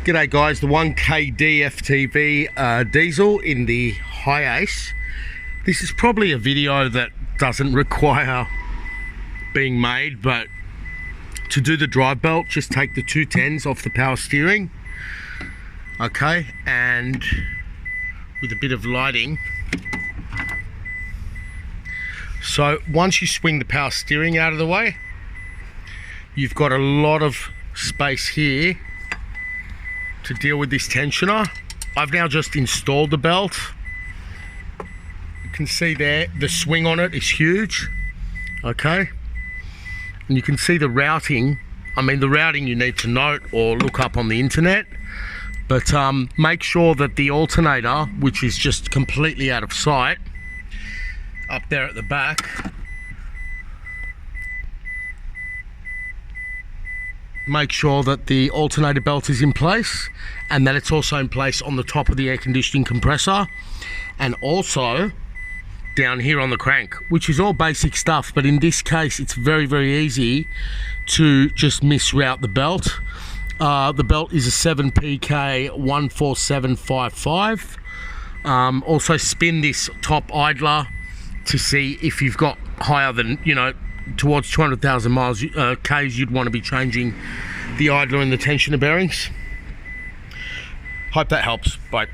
G'day guys, the 1KD-FTV diesel in the Hiace. This is probably a video that doesn't require being made, but to do the drive belt, just take the 210s off the power steering. Okay, and with a bit of lighting. So once you swing the power steering out of the way, you've got a lot of space here to deal with this tensioner. I've now just installed the belt. You can see there, the swing on it is huge. Okay, and you can see the routing. I mean, the routing you need to note or look up on the internet, but make sure that the alternator, which is just completely out of sight up there at the back, make sure that the alternator belt is in place and that it's also in place on the top of the air conditioning compressor, and also down here on the crank, which is all basic stuff, but in this case it's very, very easy to just misroute the belt. The belt is a 7PK 14755. Also spin this top idler to see if you've got higher than, towards 200,000 miles Ks, you'd want to be changing the idler and the tensioner bearings. Hope that helps. Bye.